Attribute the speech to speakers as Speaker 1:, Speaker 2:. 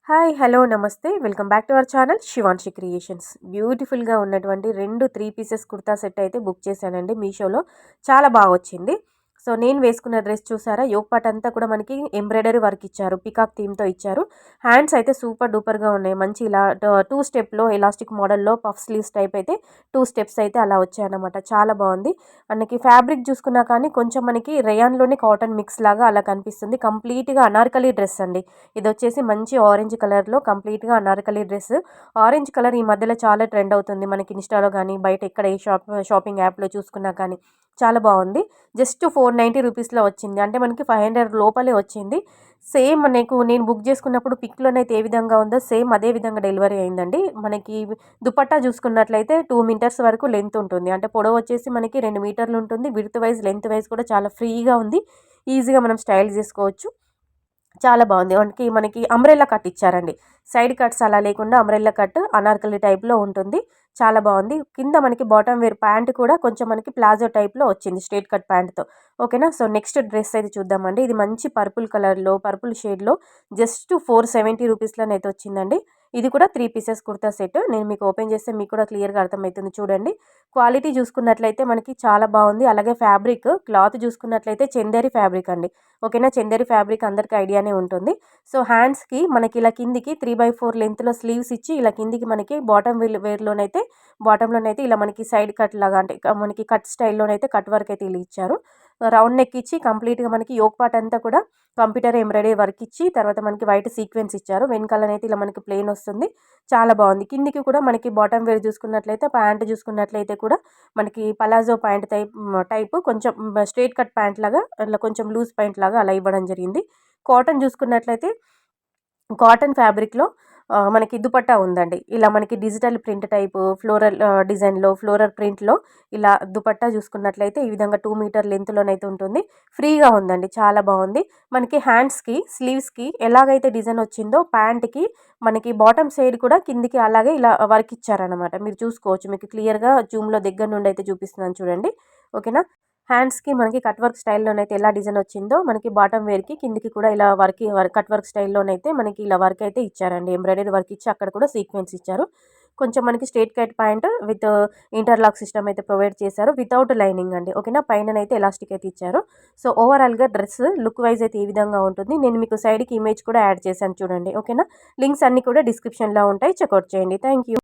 Speaker 1: Hi hello నమస్తే welcome back to our channel Shivanshi creations. బ్యూటిఫుల్గా ఉన్నటువంటి 3 పీసెస్ కుర్తా సెట్ అయితే బుక్ చేశానండి మీషోలో. చాలా బాగా వచ్చింది. సో నేను వేసుకున్న డ్రెస్ చూసారా, యోగ్ పార్ట్ అంతా కూడా మనకి ఎంబ్రాయిడరీ వర్క్ ఇచ్చారు, పికాక్ థీమ్తో ఇచ్చారు. హ్యాండ్స్ అయితే సూపర్ డూపర్గా ఉన్నాయి. మంచి ఇలా 2 స్టెప్లో ఎలాస్టిక్ మోడల్లో పఫ్ స్లీవ్స్ టైప్ అయితే 2 స్టెప్స్ అయితే అలా వచ్చాయన్నమాట. చాలా బాగుంది. మనకి ఫ్యాబ్రిక్ చూసుకున్నా కానీ కొంచెం మనకి రేయాన్లోనే కాటన్ మిక్స్ లాగా అలా కనిపిస్తుంది. కంప్లీట్గా అనార్కలి డ్రెస్ అండి. ఇది వచ్చేసి మంచి ఆరెంజ్ కలర్లో కంప్లీట్గా అనార్కలి డ్రెస్. ఆరెంజ్ కలర్ ఈ మధ్యలో చాలా ట్రెండ్ అవుతుంది మనకి ఇన్స్టాలో కానీ బయట ఎక్కడ ఏ షాపింగ్ యాప్లో చూసుకున్నా కానీ. చాలా బాగుంది. జస్ట్ 490 రూపీస్లో వచ్చింది. అంటే మనకి 500 లోపలే వచ్చింది. సేమ్ నేను బుక్ చేసుకున్నప్పుడు పిక్లోనైతే ఏ విధంగా ఉందో సేమ్ అదే విధంగా డెలివరీ అయిందండి. మనకి దుపట్టా చూసుకున్నట్లయితే 2 మీటర్స్ వరకు లెంత్ ఉంటుంది. అంటే పొడవు వచ్చేసి మనకి 2 మీటర్లు ఉంటుంది. విడ్త్ వైజ్ లెంత్ వైజ్ కూడా చాలా ఫ్రీగా ఉంది. ఈజీగా మనం స్టైల్ చేసుకోవచ్చు. చాలా బాగుంది. మనకి అంబ్రెల్లా కట్ ఇచ్చారండి. సైడ్ కట్స్ అలా లేకుండా అంబ్రెల్లా కట్ అనార్కలి టైప్లో ఉంటుంది. చాలా బాగుంది. కింద మనకి బాటమ్ వేర్ ప్యాంట్ కూడా కొంచెం మనకి ప్లాజో టైప్లో వచ్చింది స్ట్రేట్ కట్ ప్యాంట్తో. ఓకేనా. సో నెక్స్ట్ డ్రెస్ అయితే చూద్దామండి. ఇది మంచి పర్పుల్ కలర్లో పర్పుల్ షేడ్లో జస్ట్ 470 రూపీస్లోనైతే వచ్చిందండి. ఇది కూడా 3 పీసెస్ కుర్తా సెట్. నేను మీకు ఓపెన్ చేస్తే మీకు కూడా క్లియర్గా అర్థమవుతుంది చూడండి. క్వాలిటీ చూసుకున్నట్లయితే మనకి చాలా బాగుంది. అలాగే ఫ్యాబ్రిక్ క్లాత్ చూసుకున్నట్లయితే చందేరి ఫ్యాబ్రిక్ అండి. ఓకేనా. చందేరి ఫ్యాబ్రిక్ అందరికీ ఐడియానే ఉంటుంది. సో హ్యాండ్స్కి మనకి ఇలా కిందికి 3/4 లెంత్లో స్లీవ్స్ ఇచ్చి ఇలా కిందికి మనకి బాటంలోనైతే ఇలా మనకి సైడ్ కట్ లాగా అంటే మనకి కట్ స్టైల్లోనైతే కట్ వర్క్ అయితే ఇలా ఇచ్చారు. రౌండ్ నెక్ ఇచ్చి కంప్లీట్గా మనకి యోగ్ పార్ట్ అంతా కూడా కంప్యూటర్ ఎంబ్రాయిడరీ వర్క్ ఇచ్చి తర్వాత మనకి వైట్ సీక్వెన్స్ ఇచ్చారు. వెనకాలనైతే ఇలా మనకి ప్లెయిన్ వస్తుంది. చాలా బాగుంది. కిందికి కూడా మనకి బాటమ్ వేర్ చూసుకున్నట్లయితే ప్యాంట్ చూసుకున్నట్లయితే కూడా మనకి పలాజో ప్యాంట్ టైపు కొంచెం స్ట్రేట్ కట్ ప్యాంట్ లాగా అట్లా కొంచెం లూజ్ ప్యాంట్ లాగా అలా ఇవ్వడం జరిగింది. కాటన్ చూసుకున్నట్లయితే కాటన్ ఫ్యాబ్రిక్లో మనకి దుపట్టా ఉందండి. ఇలా మనకి డిజిటల్ ప్రింట్ టైపు ఫ్లోరల్ డిజైన్లో ఫ్లోరల్ ప్రింట్లో ఇలా దుపట్టా చూసుకున్నట్లయితే ఈ విధంగా 2 మీటర్ లెంత్లోనైతే ఉంటుంది. ఫ్రీగా ఉందండి. చాలా బాగుంది. మనకి హ్యాండ్స్కి స్లీవ్స్కి ఎలాగైతే డిజైన్ వచ్చిందో ప్యాంట్కి మనకి బాటమ్ సైడ్ కూడా కిందికి అలాగే ఇలా వర్క్ ఇచ్చారనమాట. మీరు చూసుకోవచ్చు. మీకు క్లియర్గా జూమ్లో దగ్గర నుండి అయితే చూపిస్తున్నాను చూడండి. ఓకేనా. హ్యాండ్స్కి మనకి కట్ వర్క్ స్టైల్లోనైతే ఎలా డిజైన్ వచ్చిందో మనకి బాటమ్ వేర్కి కిందికి కూడా ఇలా కట్ వర్క్ స్టైల్లోనైతే మనకి ఇలా వర్క్ అయితే ఇచ్చారండి. ఎంబ్రాయిడరీ వర్క్ ఇచ్చి అక్కడ కూడా సీక్వెన్స్ ఇచ్చారు. కొంచెం మనకి straight cut pant with interlock system అయితే ప్రొవైడ్ చేశారు. వితౌట్ లైనింగ్ అండి. ఓకేనా. పైననైతే ఎలాస్టిక్ అయితే ఇచ్చారు. సో ఓవరాల్గా డ్రెస్ లుక్ వైజ్ అయితే ఈ విధంగా ఉంటుంది. నేను మీకు సైడ్కి ఇమేజ్ కూడా యాడ్ చేశాను చూడండి. ఓకేనా. లింక్స్ అన్నీ కూడా డిస్క్రిప్షన్లో ఉంటాయి. చెక్అవుట్ చేయండి. Thank you.